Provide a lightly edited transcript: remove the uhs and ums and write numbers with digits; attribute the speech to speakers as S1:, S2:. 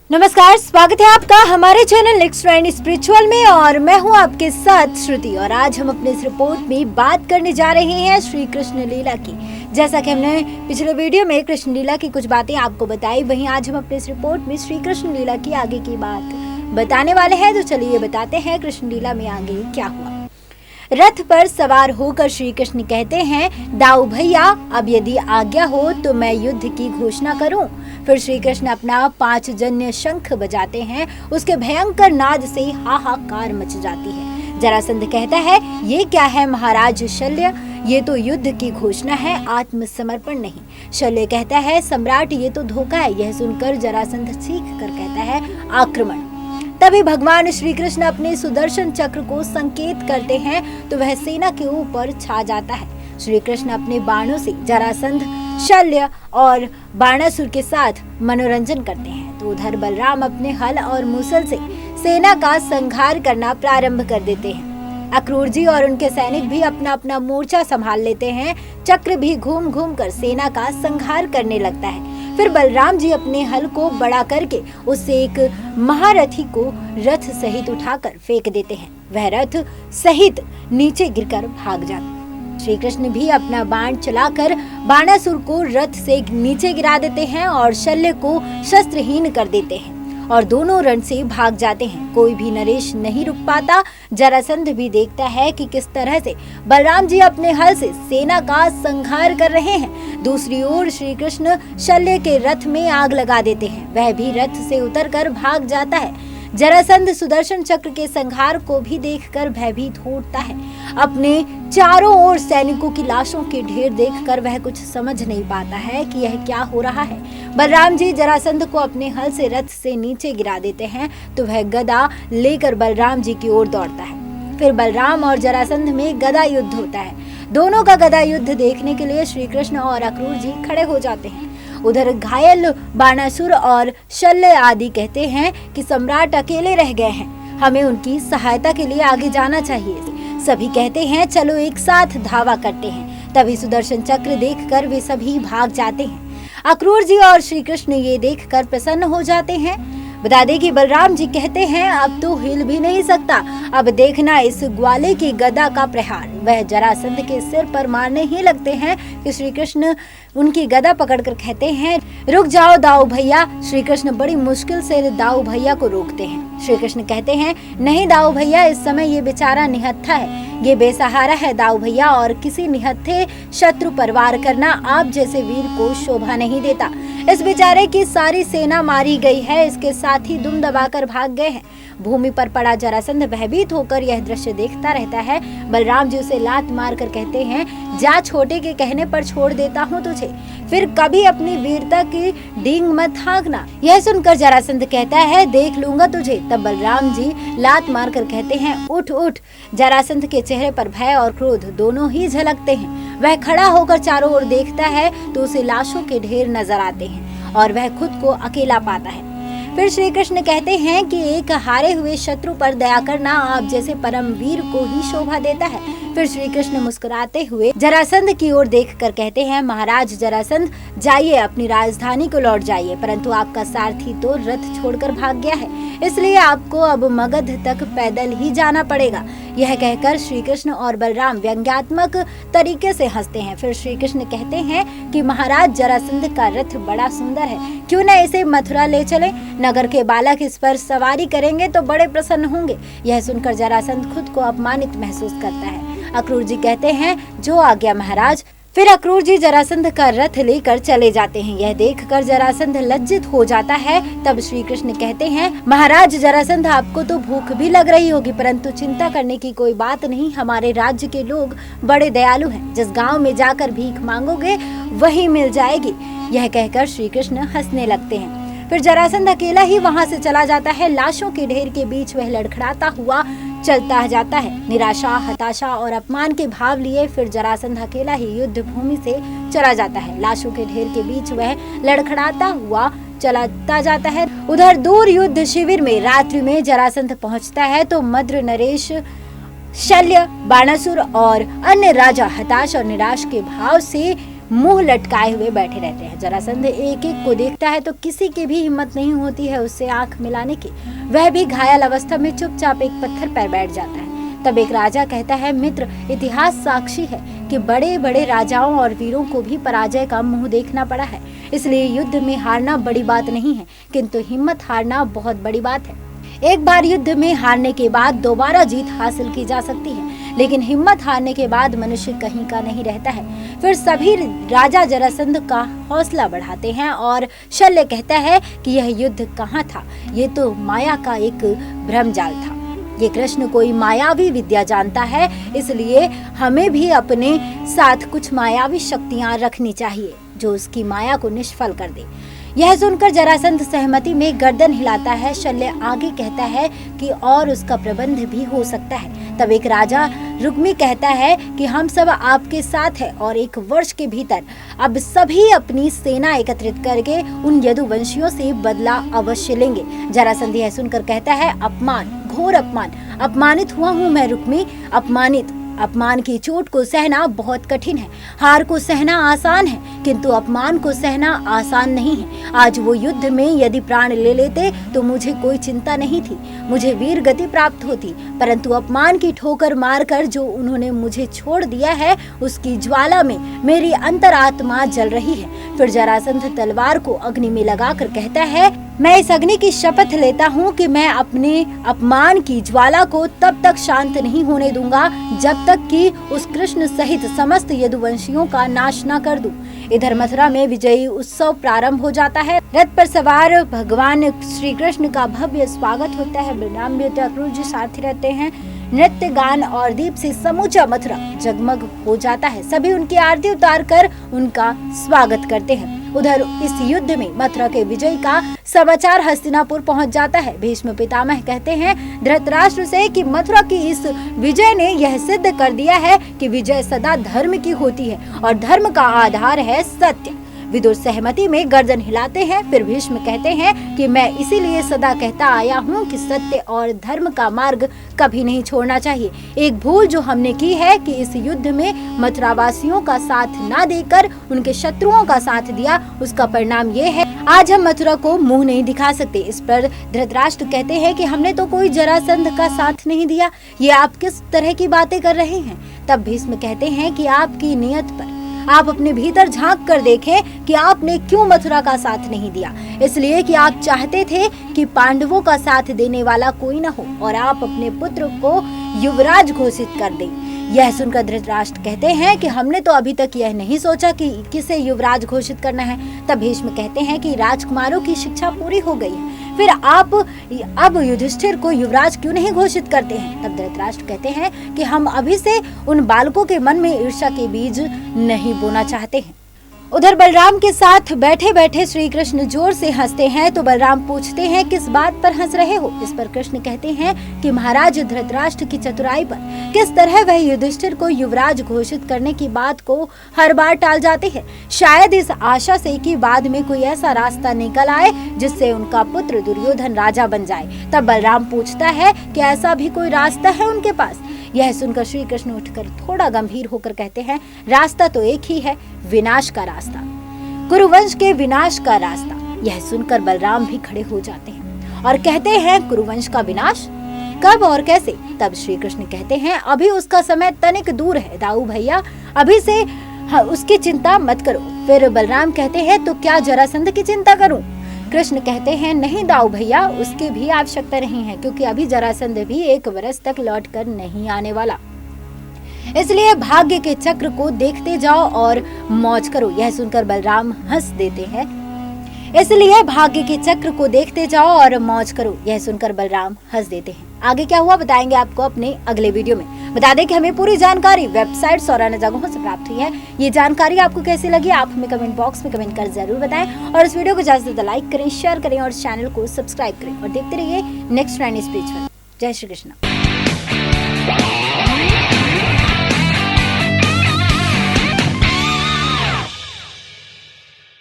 S1: नमस्कार, स्वागत है आपका हमारे चैनल नेक्स्ट ट्रेंड स्पिरिचुअल में और मैं हूं आपके साथ श्रुति। और आज हम अपने इस रिपोर्ट में बात करने जा रहे हैं श्री कृष्ण लीला की। जैसा कि हमने पिछले वीडियो में कृष्ण लीला की कुछ बातें आपको बताई, वहीं आज हम अपने इस रिपोर्ट में श्री कृष्ण लीला की आगे की बात बताने वाले हैं। तो चलिए बताते हैं कृष्ण लीला में आगे क्या हुआ। रथ पर सवार होकर श्री कृष्ण कहते हैं, दाऊ भैया, अब यदि आज्ञा हो तो मैं युद्ध की घोषणा करूं। फिर श्री कृष्ण अपना 5 जन्य शंख बजाते हैं। उसके भयंकर नाद से हाहाकार मच जाती है। जरासंध कहता है, ये क्या है महाराज शल्य, ये तो युद्ध की घोषणा है, आत्मसमर्पण नहीं। शल्य कहता है, सम्राट ये तो धोखा है। यह सुनकर जरासंध चीख कर कहता है, आक्रमण। तभी भगवान श्री कृष्ण अपने सुदर्शन चक्र को संकेत करते हैं तो वह सेना के ऊपर छा जाता है। श्री कृष्ण अपने बाणों से जरासंध, शल्य और बाणासुर के साथ मनोरंजन करते हैं। तो उधर बलराम अपने हल और मूसल से सेना का संहार करना प्रारंभ कर देते हैं। अक्रूर जी और उनके सैनिक भी अपना अपना मोर्चा संभाल लेते हैं। चक्र भी घूम घूम कर सेना का संहार करने लगता है। फिर बलराम जी अपने हल को बड़ा करके उससे एक महारथी को रथ सहित उठाकर फेंक देते हैं। वह रथ सहित नीचे गिरकर भाग जाता है। श्री कृष्ण भी अपना बाण चलाकर बाणासुर को रथ से नीचे गिरा देते हैं और शल्य को शस्त्रहीन कर देते हैं और दोनों रण से भाग जाते हैं। कोई भी नरेश नहीं रुक पाता। जरासंध भी देखता है कि किस तरह से बलराम जी अपने हल से सेना का संहार कर रहे हैं। दूसरी ओर श्री कृष्ण शल्य के रथ में आग लगा देते हैं। वह भी रथ से उतरकर भाग जाता है। जरासंध सुदर्शन चक्र के संहार को भी देखकर भयभीत होता है। अपने चारों ओर सैनिकों की लाशों के ढेर देखकर वह कुछ समझ नहीं पाता है कि यह क्या हो रहा है। बलराम जी जरासंध को अपने हल से रथ से नीचे गिरा देते हैं तो वह गदा लेकर बलराम जी की ओर दौड़ता है। फिर बलराम और जरासंध में गदा युद्ध होता है। दोनों का गदा युद्ध देखने के लिए श्री कृष्ण और अक्रूर जी खड़े हो जाते हैं। उधर घायल बाणासुर और शल्य आदि कहते हैं कि सम्राट अकेले रह गए हैं, हमें उनकी सहायता के लिए आगे जाना चाहिए। सभी कहते हैं, चलो एक साथ धावा करते हैं। तभी सुदर्शन चक्र देखकर वे सभी भाग जाते हैं। अक्रूर जी और श्री कृष्ण ये देखकर प्रसन्न हो जाते हैं। बता दें कि बलराम जी कहते हैं, अब तो हिल भी नहीं सकता, अब देखना इस ग्वाले की गदा का प्रहार। वह जरासंध के सिर पर मारने ही लगते हैं कि श्री कृष्ण उनकी गदा पकड़कर कहते हैं, रुक जाओ दाऊ भैया। श्री कृष्ण बड़ी मुश्किल से दाऊ भैया को रोकते हैं। श्री कृष्ण कहते हैं, नहीं दाऊ भैया, इस समय ये बेचारा निहत्था है, ये बेसहारा है दाऊ भैया, और किसी निहत्थे शत्रु पर वार करना आप जैसे वीर को शोभा नहीं देता। इस बेचारे की सारी सेना मारी गई है, इसके साथी दुम दबाकर भाग गए हैं। भूमि पर पड़ा जरासंध भयभीत होकर यह दृश्य देखता रहता है। बलराम जी उसे लात मारकर कहते हैं, जा, छोटे के कहने पर छोड़ देता हूँ तुझे, फिर कभी अपनी वीरता की डींग मत हाँकना। यह सुनकर जरासंध कहता है, देख लूंगा तुझे। तब बलराम जी लात मारकर कहते हैं, उठ उठ। जरासंध के चेहरे पर भय और क्रोध दोनों ही झलकते हैं। वह खड़ा होकर चारों ओर देखता है तो उसे लाशों के ढेर नजर आते हैं और वह खुद को अकेला पाता है। फिर श्री कृष्ण कहते हैं कि एक हारे हुए शत्रु पर दया करना आप जैसे परम वीर को ही शोभा देता है। फिर श्री कृष्ण मुस्कुराते हुए जरासंध की ओर देखकर कहते हैं, महाराज जरासंध, जाइए, अपनी राजधानी को लौट जाइए, परंतु आपका सारथी तो रथ छोड़कर भाग गया है, इसलिए आपको अब मगध तक पैदल ही जाना पड़ेगा। यह कहकर श्री कृष्ण और बलराम व्यंग्यात्मक तरीके से हंसते हैं। फिर श्री कृष्ण कहते हैं कि महाराज जरासंध का रथ बड़ा सुंदर है, क्यों न इसे मथुरा ले चले, नगर के बालक इस पर सवारी करेंगे तो बड़े प्रसन्न होंगे। यह सुनकर जरासंध खुद को अपमानित महसूस करता है। अक्रूर जी कहते हैं, जो आज्ञा महाराज। फिर अक्रूर जी जरासंध का रथ लेकर चले जाते हैं। यह देखकर जरासंध लज्जित हो जाता है। तब श्री कृष्ण कहते हैं, महाराज जरासंध, आपको तो भूख भी लग रही होगी, परंतु चिंता करने की कोई बात नहीं, हमारे राज्य के लोग बड़े दयालु हैं, जिस गांव में जाकर भीख मांगोगे वही मिल जाएगी। यह कहकर श्री कृष्ण हंसने लगते हैं। फिर जरासंध अकेला ही वहां से चला जाता है। लाशों के ढेर के बीच वह लड़खड़ाता हुआ चलता जाता है। निराशा, हताशा और अपमान के भाव लिए फिर जरासंध अकेला ही युद्ध भूमि से चला जाता है। लाशों के ढेर के बीच वह लड़खड़ाता हुआ चलाता जाता है। उधर दूर युद्ध शिविर में रात्रि में जरासंध पहुंचता है तो मद्र, नरेश, शल्य, बाणासुर और अन्य राजा हताश और निराश के भाव से मुंह लटकाए हुए बैठे रहते हैं। जरासंध एक एक को देखता है तो किसी की भी हिम्मत नहीं होती है उससे आंख मिलाने की। वह भी घायल अवस्था में चुपचाप एक पत्थर पर बैठ जाता है। तब एक राजा कहता है, मित्र, इतिहास साक्षी है कि बड़े बड़े राजाओं और वीरों को भी पराजय का मुंह देखना पड़ा है। इसलिए युद्ध में हारना बड़ी बात नहीं है, किंतु हिम्मत हारना बहुत बड़ी बात है। एक बार युद्ध में हारने के बाद दोबारा जीत हासिल की जा सकती है, लेकिन हिम्मत हारने के बाद मनुष्य कहीं का नहीं रहता है। फिर सभी राजा जरासंध का हौसला बढ़ाते हैं और शल्य कहता है कि यह युद्ध कहाँ था, ये तो माया का एक भ्रमजाल था। ये कृष्ण कोई मायावी विद्या जानता है, इसलिए हमें भी अपने साथ कुछ मायावी शक्तियां रखनी चाहिए जो उसकी माया को निष्फल कर दे। यह सुनकर जरासंध सहमति में गर्दन हिलाता है। शल्य आगे कहता है कि और उसका प्रबंध भी हो सकता है। तब एक राजा रुक्मी कहता है कि हम सब आपके साथ हैं और 1 वर्ष के भीतर अब सभी अपनी सेना एकत्रित करके उन यदुवंशियों से बदला अवश्य लेंगे। जरासंध यह सुनकर कहता है, अपमान, घोर अपमान, अपमानित हुआ हूँ मैं रुक्मी, अपमान की चोट को सहना बहुत कठिन है। हार को सहना आसान है, किंतु अपमान को सहना आसान नहीं है। आज वो युद्ध में यदि प्राण ले लेते तो मुझे कोई चिंता नहीं थी, मुझे वीर गति प्राप्त होती, परंतु अपमान की ठोकर मारकर जो उन्होंने मुझे छोड़ दिया है, उसकी ज्वाला में मेरी अंतरात्मा जल रही है। फिर जरासंध तलवार को अग्नि में लगाकर कहता है, मैं इस अग्नि की शपथ लेता हूँ कि मैं अपने अपमान की ज्वाला को तब तक शांत नहीं होने दूंगा जब तक कि उस कृष्ण सहित समस्त यदुवंशियों का नाश न कर दूं। इधर मथुरा में विजयी उत्सव प्रारंभ हो जाता है। रथ पर सवार भगवान श्री कृष्ण का भव्य स्वागत होता है। बलराम जी साथी रहते हैं। नृत्य, गान और दीप से समूचा मथुरा जगमग हो जाता है। सभी उनकी आरती उतारकर उनका स्वागत करते हैं। उधर इस युद्ध में मथुरा के विजय का समाचार हस्तिनापुर पहुंच जाता है। भीष्म पितामह कहते हैं धृतराष्ट्र से कि मथुरा की इस विजय ने यह सिद्ध कर दिया है कि विजय सदा धर्म की होती है और धर्म का आधार है सत्य। विदुर सहमति में गर्दन हिलाते हैं। फिर भीष्म कहते हैं कि मैं इसीलिए सदा कहता आया हूँ कि सत्य और धर्म का मार्ग कभी नहीं छोड़ना चाहिए। एक भूल जो हमने की है कि इस युद्ध में मथुरावासियों का साथ ना देकर उनके शत्रुओं का साथ दिया, उसका परिणाम ये है आज हम मथुरा को मुंह नहीं दिखा सकते। इस पर धृतराष्ट्र कहते हैं कि हमने तो कोई जरासंध का साथ नहीं दिया, ये आप किस तरह की बातें कर रहे हैं। तब भीष्म कहते हैं कि आपकी नियत पर आप अपने भीतर झांक कर देखें कि आपने क्यों मथुरा का साथ नहीं दिया। इसलिए कि आप चाहते थे कि पांडवों का साथ देने वाला कोई न हो और आप अपने पुत्र को युवराज घोषित कर दें। यह सुनकर धृतराष्ट्र कहते हैं कि हमने तो अभी तक यह नहीं सोचा कि किसे युवराज घोषित करना है। तब भीष्म कहते हैं कि राजकुमारों की शिक्षा पूरी हो गई है, फिर आप अब युधिष्ठिर को युवराज क्यों नहीं घोषित करते हैं। तब धृतराष्ट्र कहते हैं कि हम अभी से उन बालकों के मन में ईर्ष्या के बीज नहीं बोना चाहते हैं। उधर बलराम के साथ बैठे बैठे श्री कृष्ण जोर से हंसते हैं तो बलराम पूछते हैं किस बात पर हंस रहे हो। इस पर कृष्ण कहते हैं कि महाराज धृतराष्ट्र की चतुराई पर, किस तरह वह युधिष्ठिर को युवराज घोषित करने की बात को हर बार टाल जाते हैं, शायद इस आशा से कि बाद में कोई ऐसा रास्ता निकल आए जिससे उनका पुत्र दुर्योधन राजा बन जाए। तब बलराम पूछता है कि ऐसा भी कोई रास्ता है उनके पास। यह सुनकर श्री कृष्ण उठकर थोड़ा गंभीर होकर कहते हैं, रास्ता तो एक ही है, विनाश का रास्ता, कुरुवंश के विनाश का रास्ता। यह सुनकर बलराम भी खड़े हो जाते हैं और कहते हैं, कुरुवंश का विनाश कब और कैसे। तब श्री कृष्ण कहते हैं, अभी उसका समय तनिक दूर है दाऊ भैया, अभी से उसकी चिंता मत करो। फिर बलराम कहते हैं, तो क्या जरासंध की चिंता करूं। कृष्ण कहते हैं, नहीं दाऊ भैया, उसकी भी आवश्यकता नहीं है, क्योंकि अभी जरासंध भी 1 वर्ष तक लौट कर नहीं आने वाला। इसलिए भाग्य के चक्र को देखते जाओ और मौज करो। यह सुनकर बलराम हंस देते हैं। इसलिए भाग्य के चक्र को देखते जाओ और मौज करो। यह सुनकर बलराम हंस देते हैं। आगे क्या हुआ बताएंगे आपको अपने अगले वीडियो में। बता दें कि हमें पूरी जानकारी वेबसाइट्स और अन्य जगहों से प्राप्त हुई है। ये जानकारी आपको कैसी लगी आप हमें कमेंट बॉक्स में कमेंट कर जरूर बताएं और इस वीडियो को ज्यादा से ज्यादा लाइक करें, शेयर करें और चैनल को सब्सक्राइब करें और देखते रहिए नेक्स्ट ट्रेंड स्पिरिचुअल। जय श्री कृष्ण।